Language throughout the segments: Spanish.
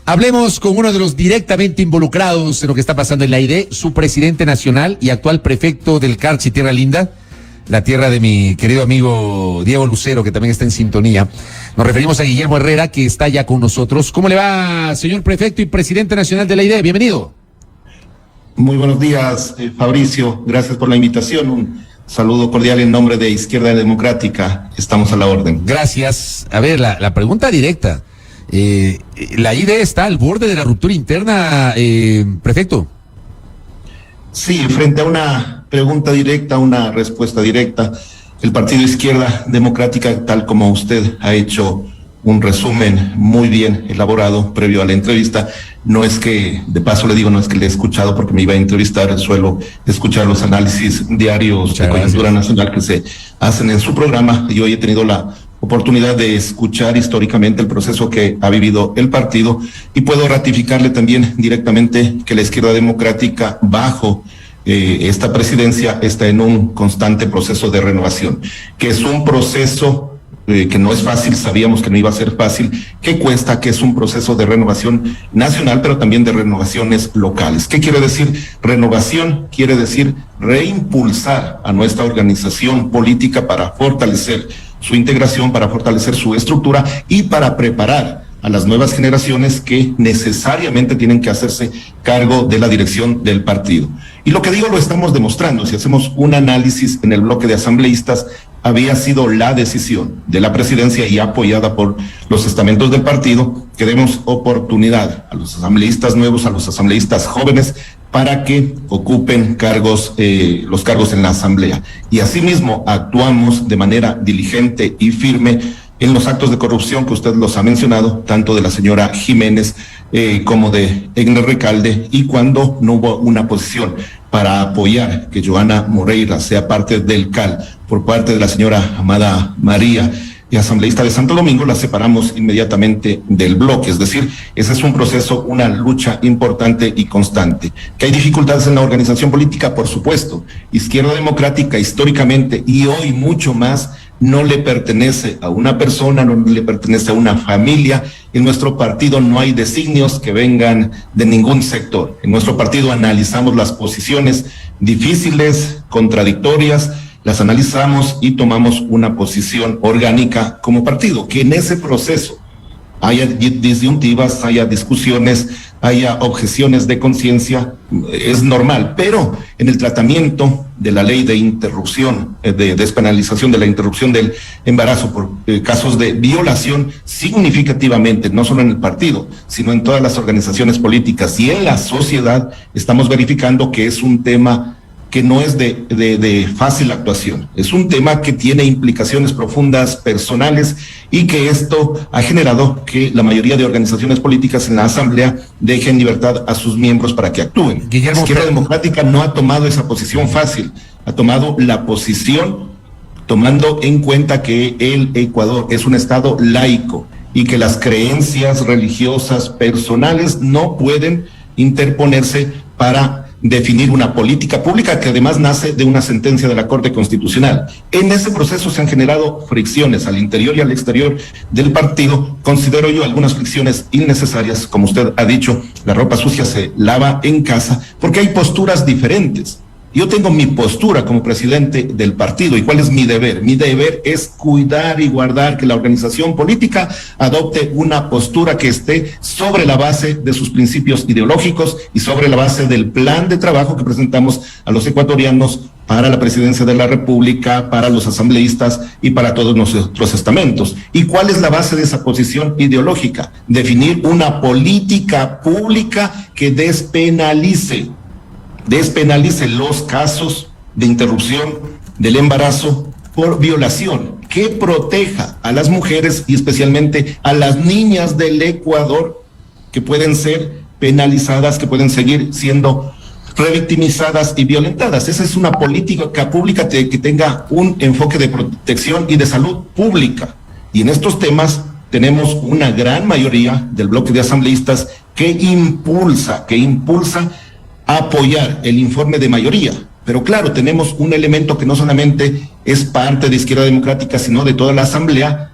Hablemos con uno de los directamente involucrados en lo que está pasando en la ID, su presidente nacional y actual prefecto del Carchi, Tierra Linda, la tierra de mi querido amigo Diego Lucero, que también está en sintonía. Nos referimos a Guillermo Herrera, que está ya con nosotros. ¿Cómo le va, señor prefecto y presidente nacional de la ID? Bienvenido. Muy buenos días, Fabricio. Gracias por la invitación. Un saludo cordial en nombre de Izquierda Democrática. Estamos a la orden. Gracias. A ver, la pregunta directa. ¿La ID está al borde de la ruptura interna, prefecto? Sí, frente a una pregunta directa, una respuesta directa, el Partido Izquierda Democrática, tal como usted ha hecho un resumen muy bien elaborado previo a la entrevista, no es que, de paso le digo, no es que le he escuchado porque me iba a entrevistar, suelo escuchar los análisis diarios de coyuntura nacional que se hacen en su programa, y hoy he tenido la oportunidad de escuchar históricamente el proceso que ha vivido el partido, y puedo ratificarle también directamente que la Izquierda Democrática bajo esta presidencia está en un constante proceso de renovación, que es un proceso que no es fácil, sabíamos que no iba a ser fácil, que cuesta, que es un proceso de renovación nacional, pero también de renovaciones locales. ¿Qué quiere decir renovación? Quiere decir reimpulsar a nuestra organización política para fortalecer su integración, para fortalecer su estructura y para preparar a las nuevas generaciones que necesariamente tienen que hacerse cargo de la dirección del partido. Y lo que digo lo estamos demostrando. Si hacemos un análisis en el bloque de asambleístas, había sido la decisión de la presidencia y apoyada por los estamentos del partido que demos oportunidad a los asambleístas nuevos, a los asambleístas jóvenes, para que ocupen cargos, los cargos en la asamblea. Y asimismo actuamos de manera diligente y firme en los actos de corrupción que usted los ha mencionado, tanto de la señora Jiménez como de Egner Recalde, y cuando no hubo una posición para apoyar que Joana Moreira sea parte del CAL por parte de la señora Amada María, y asambleísta de Santo Domingo, la separamos inmediatamente del bloque. Es decir, ese es un proceso, una lucha importante y constante. ¿Que hay dificultades en la organización política? Por supuesto. Izquierda Democrática históricamente y hoy mucho más no le pertenece a una persona, no le pertenece a una familia. En nuestro partido no hay designios que vengan de ningún sector. En nuestro partido analizamos las posiciones difíciles, contradictorias, las analizamos y tomamos una posición orgánica como partido. Que en ese proceso haya disyuntivas, haya discusiones, haya objeciones de conciencia, es normal, pero en el tratamiento de la ley de interrupción, de despenalización de la interrupción del embarazo por casos de violación, significativamente, no solo en el partido, sino en todas las organizaciones políticas y en la sociedad, estamos verificando que es un tema que no es de fácil actuación. Es un tema que tiene implicaciones profundas, personales, y que esto ha generado que la mayoría de organizaciones políticas en la Asamblea dejen libertad a sus miembros para que actúen. La Izquierda Democrática no ha tomado esa posición fácil, ha tomado la posición tomando en cuenta que el Ecuador es un estado laico y que las creencias religiosas personales no pueden interponerse para definir una política pública que además nace de una sentencia de la Corte Constitucional. En ese proceso se han generado fricciones al interior y al exterior del partido. Considero yo algunas fricciones innecesarias. Como usted ha dicho, la ropa sucia se lava en casa porque hay posturas diferentes. Yo tengo mi postura como presidente del partido. ¿Y cuál es mi deber? Mi deber es cuidar y guardar que la organización política adopte una postura que esté sobre la base de sus principios ideológicos y sobre la base del plan de trabajo que presentamos a los ecuatorianos para la presidencia de la República, para los asambleístas y para todos nuestros estamentos. ¿Y cuál es la base de esa posición ideológica? Definir una política pública que despenalice los casos de interrupción del embarazo por violación, que proteja a las mujeres y especialmente a las niñas del Ecuador que pueden ser penalizadas, que pueden seguir siendo revictimizadas y violentadas. Esa es una política pública que tenga un enfoque de protección y de salud pública. Y en estos temas tenemos una gran mayoría del bloque de asambleístas que impulsa apoyar el informe de mayoría. Pero claro, tenemos un elemento que no solamente es parte de Izquierda Democrática, sino de toda la Asamblea.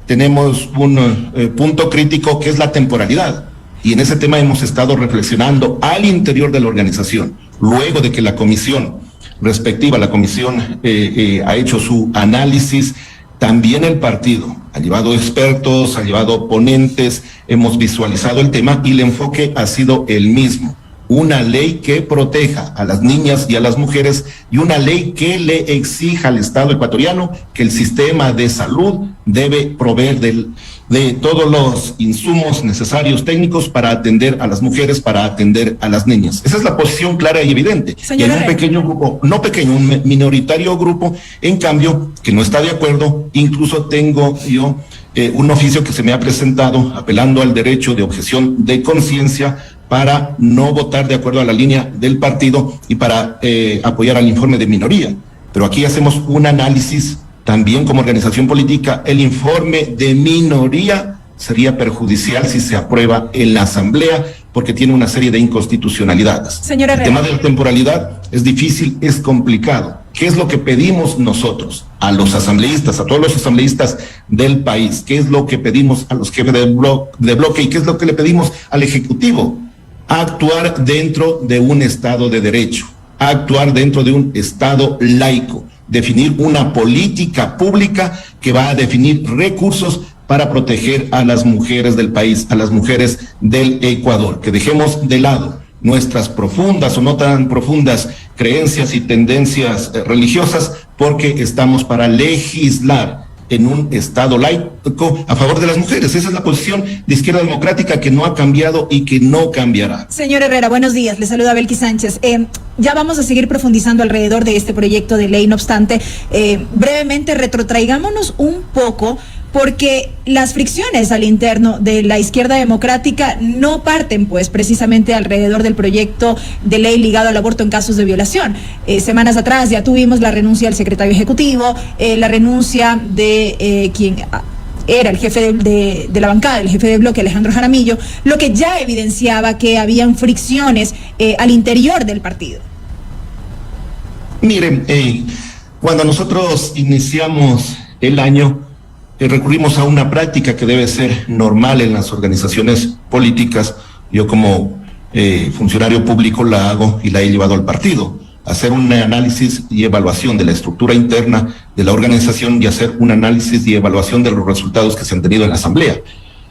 Tenemos un punto crítico que es la temporalidad. Y en ese tema hemos estado reflexionando al interior de la organización, luego de que la comisión respectiva, la comisión ha hecho su análisis. También el partido ha llevado expertos, ha llevado ponentes, hemos visualizado el tema y el enfoque ha sido el mismo. Una ley que proteja a las niñas y a las mujeres y una ley que le exija al Estado ecuatoriano que el sistema de salud debe proveer de todos los insumos necesarios técnicos para atender a las mujeres, para atender a las niñas. Esa es la posición clara y evidente. Y hay un pequeño grupo, no pequeño, un minoritario grupo, en cambio, que no está de acuerdo. Incluso tengo yo un oficio que se me ha presentado apelando al derecho de objeción de conciencia para no votar de acuerdo a la línea del partido y para apoyar al informe de minoría. Pero aquí hacemos un análisis también como organización política. El informe de minoría sería perjudicial si se aprueba en la Asamblea porque tiene una serie de inconstitucionalidades. Señora El tema de la temporalidad es difícil, es complicado. ¿Qué es lo que pedimos nosotros a los asambleístas, a todos los asambleístas del país? ¿Qué es lo que pedimos a los jefes de bloque y qué es lo que le pedimos al Ejecutivo? Actuar dentro de un Estado de derecho, actuar dentro de un Estado laico, definir una política pública que va a definir recursos para proteger a las mujeres del país, a las mujeres del Ecuador, que dejemos de lado nuestras profundas o no tan profundas creencias y tendencias religiosas, porque estamos para legislar en un Estado laico a favor de las mujeres. Esa es la posición de Izquierda Democrática que no ha cambiado y que no cambiará. Señor Herrera, buenos días. Le saluda Belkis Sánchez. Ya vamos a seguir profundizando alrededor de este proyecto de ley. No obstante, brevemente retrotraigámonos un poco, porque las fricciones al interno de la Izquierda Democrática no parten pues precisamente alrededor del proyecto de ley ligado al aborto en casos de violación. Semanas atrás ya tuvimos la renuncia del secretario ejecutivo, la renuncia de quien era el jefe de la bancada, el jefe de bloque, Alejandro Jaramillo, lo que ya evidenciaba que habían fricciones al interior del partido. Miren, cuando nosotros iniciamos el año, recurrimos a una práctica que debe ser normal en las organizaciones políticas. Yo como funcionario público la hago y la he llevado al partido. Hacer un análisis y evaluación de la estructura interna de la organización y hacer un análisis y evaluación de los resultados que se han tenido en la Asamblea.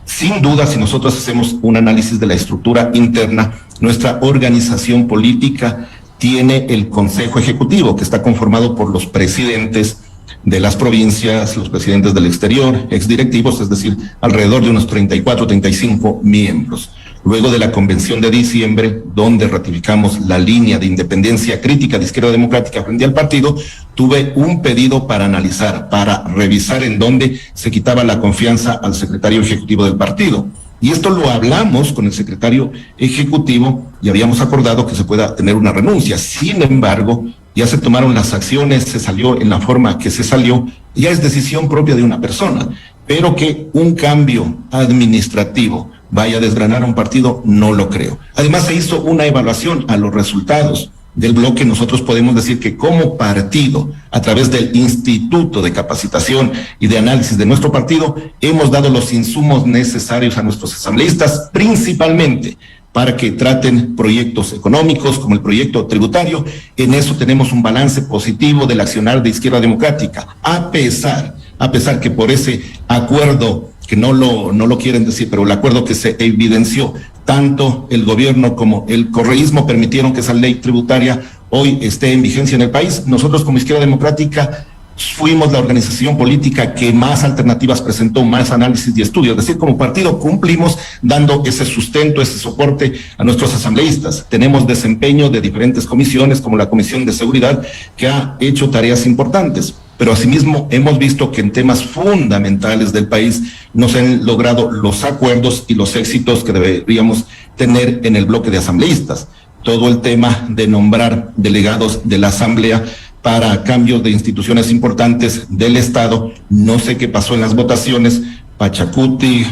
Sin duda, si nosotros hacemos un análisis de la estructura interna, nuestra organización política tiene el Consejo Ejecutivo, que está conformado por los presidentes de las provincias, los presidentes del exterior, exdirectivos, es decir, alrededor de unos 34, 35 miembros. Luego de la convención de diciembre, donde ratificamos la línea de independencia crítica de Izquierda Democrática frente al partido, tuve un pedido para analizar, para revisar en dónde se quitaba la confianza al secretario ejecutivo del partido. Y esto lo hablamos con el secretario ejecutivo y habíamos acordado que se pueda tener una renuncia. Sin embargo, ya se tomaron las acciones, se salió en la forma que se salió, ya es decisión propia de una persona, pero que un cambio administrativo vaya a desgranar a un partido, no lo creo. Además, se hizo una evaluación a los resultados del bloque. Nosotros podemos decir que como partido, a través del Instituto de Capacitación y de Análisis de nuestro partido, hemos dado los insumos necesarios a nuestros asambleístas, principalmente para que traten proyectos económicos como el proyecto tributario. En eso tenemos un balance positivo del accionar de Izquierda Democrática, a pesar que por ese acuerdo, que no lo quieren decir, pero el acuerdo que se evidenció, tanto el gobierno como el correísmo permitieron que esa ley tributaria hoy esté en vigencia en el país. Nosotros como Izquierda Democrática fuimos la organización política que más alternativas presentó, más análisis y estudios. Es decir, como partido cumplimos dando ese sustento, ese soporte a nuestros asambleístas. Tenemos desempeño de diferentes comisiones, como la Comisión de Seguridad, que ha hecho tareas importantes. Pero asimismo hemos visto que en temas fundamentales del país no se han logrado los acuerdos y los éxitos que deberíamos tener en el bloque de asambleístas. Todo el tema de nombrar delegados de la Asamblea para cambios de instituciones importantes del Estado, no sé qué pasó en las votaciones. Pachacuti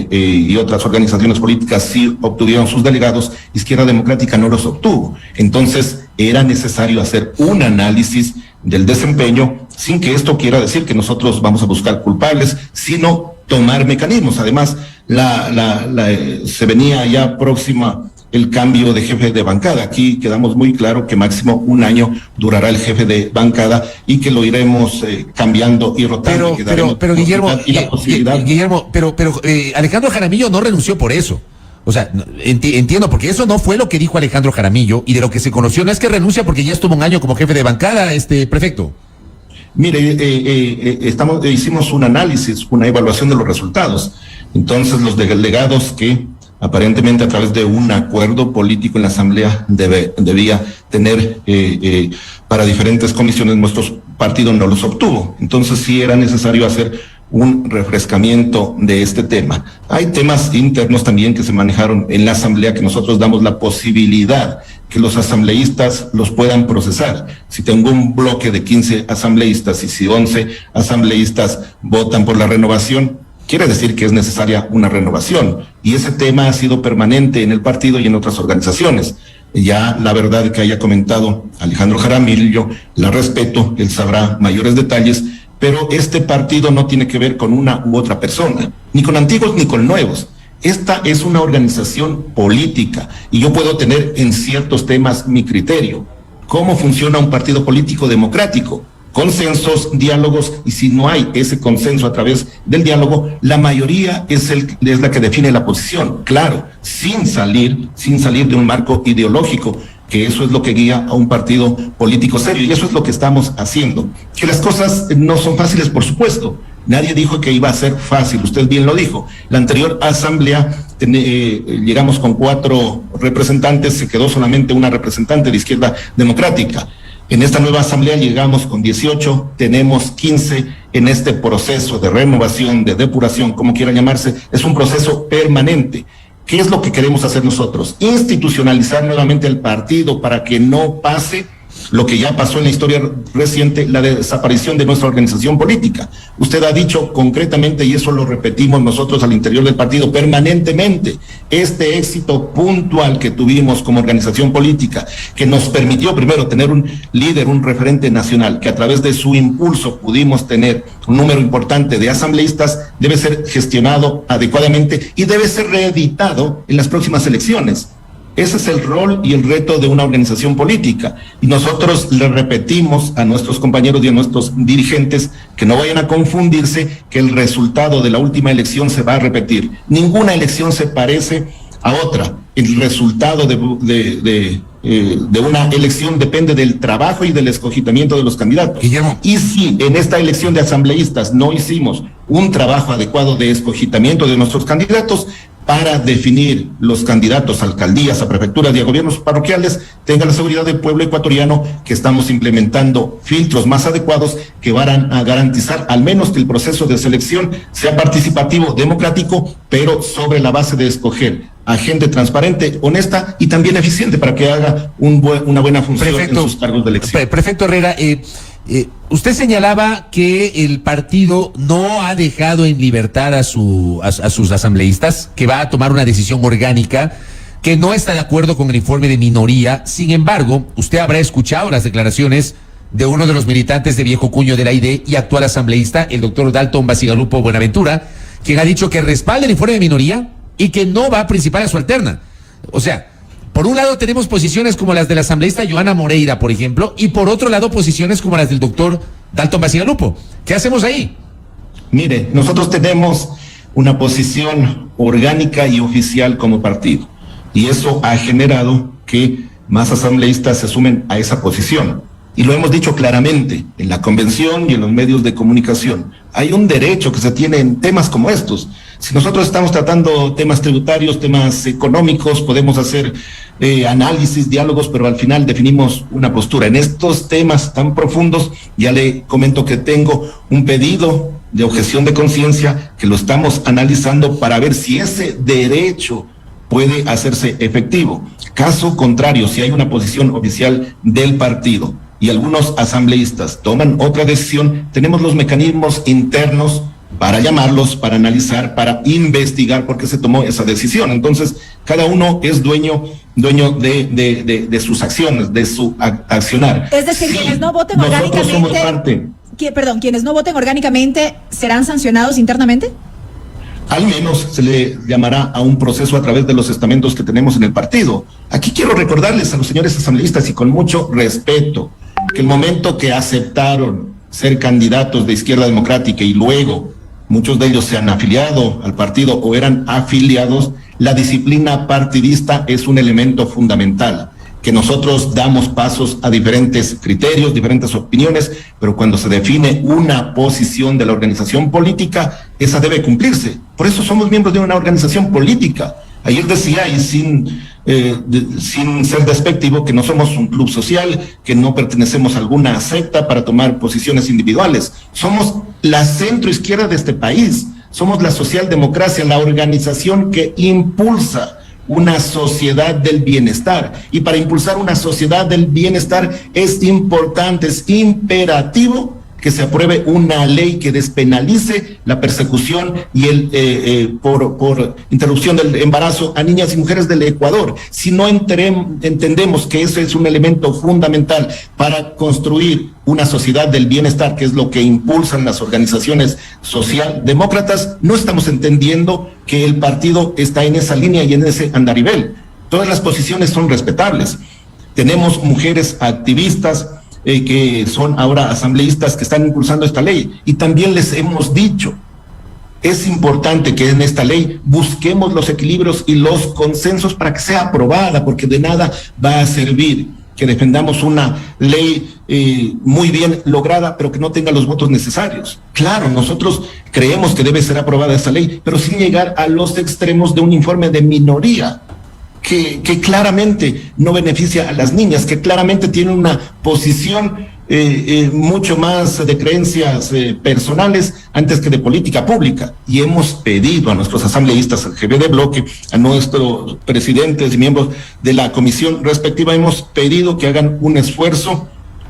y otras organizaciones políticas sí obtuvieron sus delegados, Izquierda Democrática no los obtuvo. Entonces era necesario hacer un análisis del desempeño, sin que esto quiera decir que nosotros vamos a buscar culpables, sino tomar mecanismos. Además, se venía ya próxima el cambio de jefe de bancada. Aquí quedamos muy claro que máximo 1 año durará el jefe de bancada y que lo iremos cambiando y rotando. Pero Guillermo, Alejandro Jaramillo no renunció por eso. O sea, entiendo, porque eso no fue lo que dijo Alejandro Jaramillo, y de lo que se conoció no es que renuncia porque ya estuvo 1 año como jefe de bancada, prefecto. Mire, hicimos un análisis, una evaluación de los resultados. Entonces, los delegados que aparentemente a través de un acuerdo político en la Asamblea debía tener para diferentes comisiones, nuestro partido no los obtuvo. Entonces sí era necesario hacer un refrescamiento de este tema. Hay temas internos también que se manejaron en la Asamblea que nosotros damos la posibilidad que los asambleístas los puedan procesar. Si tengo un bloque de 15 asambleístas y si 11 asambleístas votan por la renovación, quiere decir que es necesaria una renovación, y ese tema ha sido permanente en el partido y en otras organizaciones. Ya la verdad que haya comentado Alejandro Jaramillo, la respeto, él sabrá mayores detalles, pero este partido no tiene que ver con una u otra persona, ni con antiguos ni con nuevos. Esta es una organización política y yo puedo tener en ciertos temas mi criterio. ¿Cómo funciona un partido político democrático? Consensos, diálogos, y si no hay ese consenso a través del diálogo, la mayoría es la que define la posición, claro, sin salir de un marco ideológico, que eso es lo que guía a un partido político serio, y eso es lo que estamos haciendo. Que las cosas no son fáciles, por supuesto. Nadie dijo que iba a ser fácil, usted bien lo dijo. La anterior asamblea llegamos con 4 representantes, se quedó solamente una representante de Izquierda Democrática. En esta nueva asamblea llegamos con 18, tenemos 15 en este proceso de renovación, de depuración, como quiera llamarse. Es un proceso permanente. ¿Qué es lo que queremos hacer nosotros? Institucionalizar nuevamente el partido para que no pase lo que ya pasó en la historia reciente, la desaparición de nuestra organización política. Usted ha dicho concretamente, y eso lo repetimos nosotros al interior del partido permanentemente, este éxito puntual que tuvimos como organización política, que nos permitió primero tener un líder, un referente nacional, que a través de su impulso pudimos tener un número importante de asambleístas, debe ser gestionado adecuadamente y debe ser reeditado en las próximas elecciones. Ese es el rol y el reto de una organización política. Y nosotros le repetimos a nuestros compañeros y a nuestros dirigentes que no vayan a confundirse que el resultado de la última elección se va a repetir. Ninguna elección se parece a otra. El resultado de una elección depende del trabajo y del escogimiento de los candidatos. Guillermo. Y si en esta elección de asambleístas no hicimos un trabajo adecuado de escogimiento de nuestros candidatos, para definir los candidatos a alcaldías, a prefecturas y a gobiernos parroquiales, tenga la seguridad del pueblo ecuatoriano que estamos implementando filtros más adecuados que van a garantizar al menos que el proceso de selección sea participativo, democrático, pero sobre la base de escoger a gente transparente, honesta y también eficiente para que haga una buena función en sus cargos de elección. Prefecto Herrera, usted señalaba que el partido no ha dejado en libertad a sus asambleístas, que va a tomar una decisión orgánica, que no está de acuerdo con el informe de minoría. Sin embargo, usted habrá escuchado las declaraciones de uno de los militantes de viejo cuño de la ID y actual asambleísta, el doctor Dalton Bacigalupo Buenaventura, quien ha dicho que respalda el informe de minoría y que no va a principar a su alterna. O sea, por un lado tenemos posiciones como las de la asambleísta Joana Moreira, por ejemplo, y por otro lado posiciones como las del doctor Dalton Bacigalupo. ¿Qué hacemos ahí? Mire, nosotros tenemos una posición orgánica y oficial como partido, y eso ha generado que más asambleístas se sumen a esa posición. Y lo hemos dicho claramente en la convención y en los medios de comunicación. Hay un derecho que se tiene en temas como estos. Si nosotros estamos tratando temas tributarios, temas económicos, podemos hacer análisis, diálogos, pero al final definimos una postura. En estos temas tan profundos, ya le comento que tengo un pedido de objeción de conciencia que lo estamos analizando para ver si ese derecho puede hacerse efectivo. Caso contrario, si hay una posición oficial del partido y algunos asambleístas toman otra decisión, tenemos los mecanismos internos para llamarlos, para analizar, para investigar por qué se tomó esa decisión. Entonces, cada uno es dueño de sus acciones, de su accionar. Es decir, quienes no voten orgánicamente, somos parte. Quienes no voten orgánicamente, ¿serán sancionados internamente? al menos se le llamará a un proceso a través de los estamentos que tenemos en el partido. Aquí quiero recordarles a los señores asambleístas y con mucho respeto que el momento que aceptaron ser candidatos de Izquierda Democrática y luego muchos de ellos se han afiliado al partido o eran afiliados, la disciplina partidista es un elemento fundamental, que nosotros damos pasos a diferentes criterios, diferentes opiniones, pero cuando se define una posición de la organización política, esa debe cumplirse. Por eso somos miembros de una organización política. Ayer decía, y sin ser despectivo, que no somos un club social, que no pertenecemos a alguna secta para tomar posiciones individuales. Somos la centroizquierda de este país, somos la socialdemocracia, la organización que impulsa una sociedad del bienestar. Y para impulsar una sociedad del bienestar es importante, es imperativo que se apruebe una ley que despenalice la persecución y por interrupción del embarazo a niñas y mujeres del Ecuador. Si no entendemos que eso es un elemento fundamental para construir una sociedad del bienestar, que es lo que impulsan las organizaciones socialdemócratas, no estamos entendiendo que el partido está en esa línea y en ese andarivel. Todas las posiciones son respetables. Tenemos mujeres activistas que son ahora asambleístas que están impulsando esta ley, y también les hemos dicho, es importante que en esta ley busquemos los equilibrios y los consensos para que sea aprobada, porque de nada va a servir que defendamos una ley muy bien lograda, pero que no tenga los votos necesarios. Claro, nosotros creemos que debe ser aprobada esa ley, pero sin llegar a los extremos de un informe de minoría, que claramente no beneficia a las niñas, que claramente tiene una posición mucho más de creencias personales antes que de política pública. Y hemos pedido a nuestros asambleístas, al GB de bloque, a nuestros presidentes y miembros de la comisión respectiva, hemos pedido que hagan un esfuerzo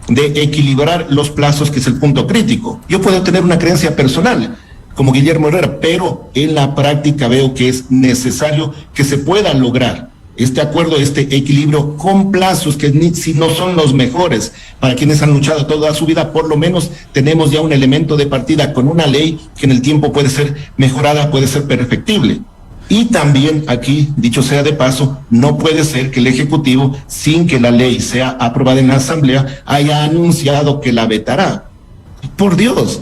de equilibrar los plazos, que es el punto crítico. Yo puedo tener una creencia personal como Guillermo Herrera, pero en la práctica veo que es necesario que se pueda lograr este acuerdo, este equilibrio con plazos que si no son los mejores para quienes han luchado toda su vida, por lo menos tenemos ya un elemento de partida con una ley que en el tiempo puede ser mejorada, puede ser perfectible. Y también aquí, dicho sea de paso, no puede ser que el Ejecutivo, sin que la ley sea aprobada en la Asamblea, haya anunciado que la vetará. Por Dios,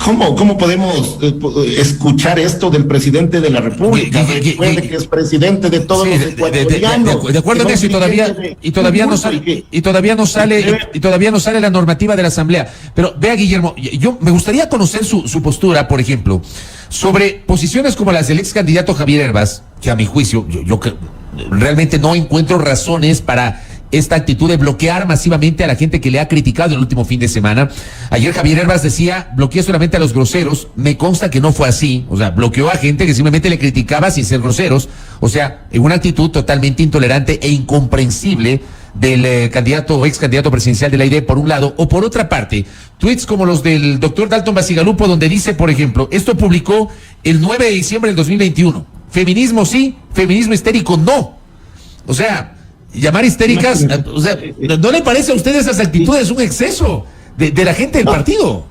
¿cómo podemos escuchar esto del presidente de la República? Recuerde que es presidente de todos los ecuatorianos. De acuerdo en eso, y todavía no sale la normativa de la Asamblea. Pero vea, Guillermo, yo me gustaría conocer su postura, por ejemplo, sobre posiciones como las del ex candidato Javier Hervas, que a mi juicio yo realmente no encuentro razones para esta actitud de bloquear masivamente a la gente que le ha criticado el último fin de semana. Ayer Javier Hervas decía, bloqueé solamente a los groseros. Me consta que no fue así. O sea, bloqueó a gente que simplemente le criticaba sin ser groseros. O sea, en una actitud totalmente intolerante e incomprensible del candidato o ex candidato presidencial de la ID, por un lado, o por otra parte, tweets como los del doctor Dalton Basigalupo, donde dice, por ejemplo, esto publicó el 9 de diciembre del 2021. Feminismo sí, feminismo histérico no. O sea, llamar histéricas, o sea, ¿no le parece a usted esas actitudes un exceso de la gente del partido?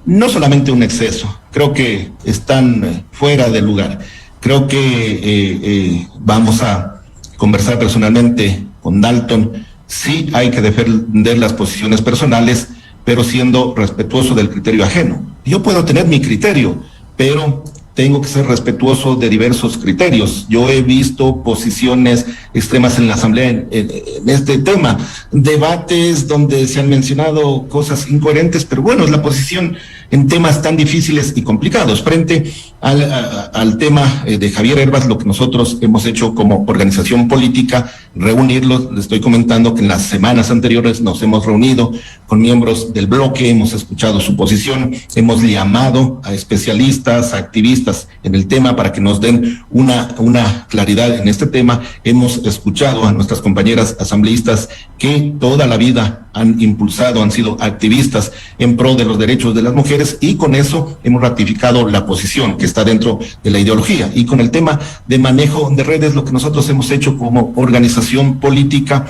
No solamente un exceso, creo que están fuera de lugar. Creo que vamos a conversar personalmente con Dalton. Sí hay que defender las posiciones personales, pero siendo respetuoso del criterio ajeno. Yo puedo tener mi criterio, pero tengo que ser respetuoso de diversos criterios. Yo he visto posiciones extremas en la Asamblea en este tema, debates donde se han mencionado cosas incoherentes, pero bueno, es la posición en temas tan difíciles y complicados. Frente al tema de Javier Hervas, lo que nosotros hemos hecho como organización política, reunirlos, les estoy comentando que en las semanas anteriores nos hemos reunido con miembros del bloque, hemos escuchado su posición, hemos llamado a especialistas, a activistas en el tema para que nos den una claridad en este tema. Hemos escuchado a nuestras compañeras asambleístas que toda la vida han impulsado, han sido activistas en pro de los derechos de las mujeres, y con eso hemos ratificado la posición que está dentro de la ideología. Y con el tema de manejo de redes, lo que nosotros hemos hecho como organización política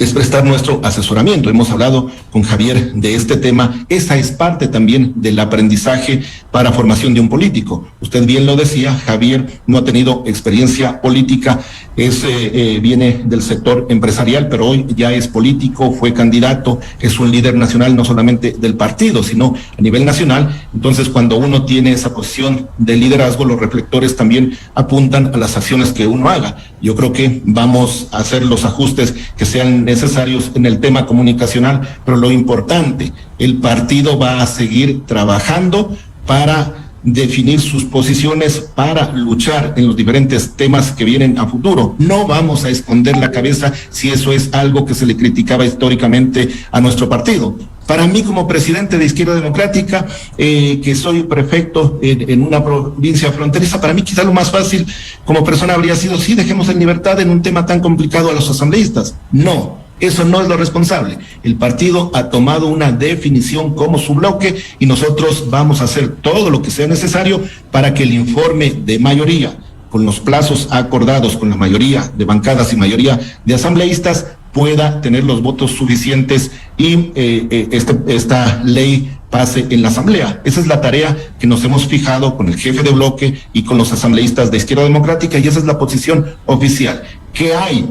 es prestar nuestro asesoramiento. Hemos hablado con Javier de este tema. Esa es parte también del aprendizaje para formación de un político. Usted bien lo decía, Javier no ha tenido experiencia política, viene del sector empresarial, pero hoy ya es político, fue candidato, es un líder nacional, no solamente del partido, sino a nivel nacional. Entonces, cuando uno tiene esa posición de liderazgo, los reflectores también apuntan a las acciones que uno haga. Yo creo que vamos a hacer los ajustes que sean necesarios en el tema comunicacional, pero lo importante, el partido va a seguir trabajando para definir sus posiciones, para luchar en los diferentes temas que vienen a futuro. No vamos a esconder la cabeza si eso es algo que se le criticaba históricamente a nuestro partido. Para mí, como presidente de Izquierda Democrática, que soy prefecto en una provincia fronteriza, para mí quizá lo más fácil como persona habría sido, sí, dejemos en libertad en un tema tan complicado a los asambleístas. No. Eso no es lo responsable. El partido ha tomado una definición como su bloque y nosotros vamos a hacer todo lo que sea necesario para que el informe de mayoría, con los plazos acordados con la mayoría de bancadas y mayoría de asambleístas, pueda tener los votos suficientes y esta ley pase en la asamblea. Esa es la tarea que nos hemos fijado con el jefe de bloque y con los asambleístas de Izquierda Democrática, y esa es la posición oficial. ¿Qué hay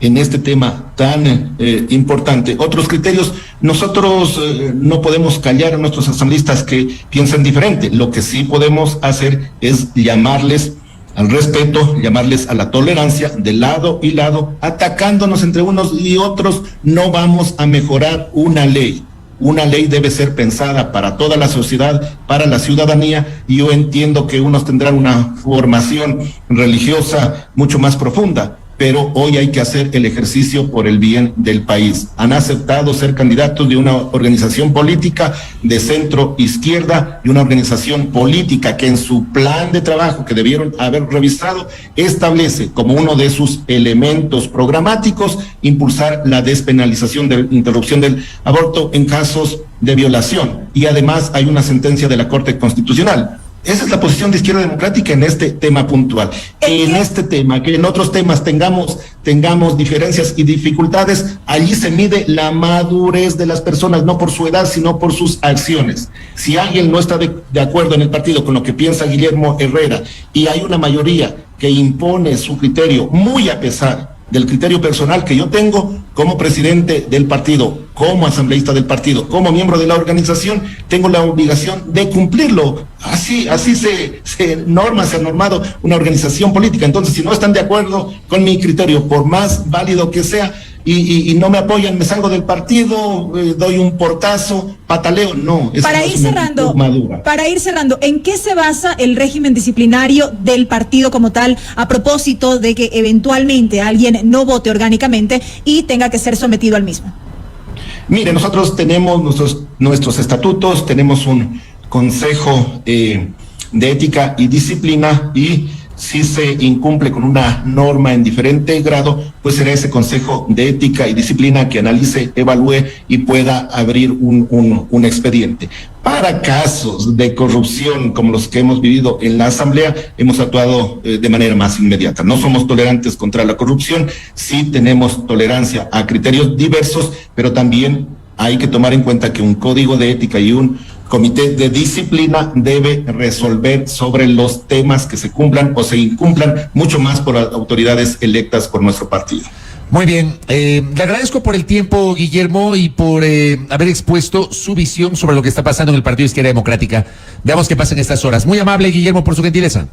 en este tema tan importante? Otros criterios, nosotros no podemos callar a nuestros asambleístas que piensan diferente. Lo que sí podemos hacer es llamarles al respeto, llamarles a la tolerancia de lado y lado. Atacándonos entre unos y otros no vamos a mejorar una ley. Una ley debe ser pensada para toda la sociedad, para la ciudadanía, y yo entiendo que unos tendrán una formación religiosa mucho más profunda, pero hoy hay que hacer el ejercicio por el bien del país. Han aceptado ser candidatos de una organización política de centro izquierda y una organización política que en su plan de trabajo, que debieron haber revisado, establece como uno de sus elementos programáticos impulsar la despenalización de la interrupción del aborto en casos de violación. Y además hay una sentencia de la Corte Constitucional. Esa es la posición de Izquierda Democrática en este tema puntual. En este tema, que en otros temas tengamos diferencias y dificultades, allí se mide la madurez de las personas, no por su edad, sino por sus acciones. Si alguien no está de acuerdo en el partido con lo que piensa Guillermo Herrera y hay una mayoría que impone su criterio, muy a pesar del criterio personal que yo tengo como presidente del partido, como asambleísta del partido, como miembro de la organización, tengo la obligación de cumplirlo. Así se ha normado una organización política. Entonces, si no están de acuerdo con mi criterio, por más válido que sea, y no me apoyan, me salgo del partido, doy un portazo, pataleo. No, para ir cerrando, ¿en qué se basa el régimen disciplinario del partido como tal, a propósito de que eventualmente alguien no vote orgánicamente y tenga que ser sometido al mismo? Mire, nosotros tenemos nuestros estatutos, tenemos un consejo de ética y disciplina, y si se incumple con una norma en diferente grado, pues será ese Consejo de Ética y Disciplina que analice, evalúe y pueda abrir un expediente. Para casos de corrupción como los que hemos vivido en la Asamblea, hemos actuado de manera más inmediata. No somos tolerantes contra la corrupción, sí tenemos tolerancia a criterios diversos, pero también hay que tomar en cuenta que un código de ética y un comité de disciplina debe resolver sobre los temas que se cumplan o se incumplan, mucho más por las autoridades electas por nuestro partido. Muy bien, le agradezco por el tiempo, Guillermo, y por haber expuesto su visión sobre lo que está pasando en el Partido Izquierda Democrática. Veamos qué pasa en estas horas. Muy amable, Guillermo, por su gentileza.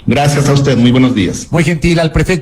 Gracias a usted, muy buenos días. Muy gentil al prefecto.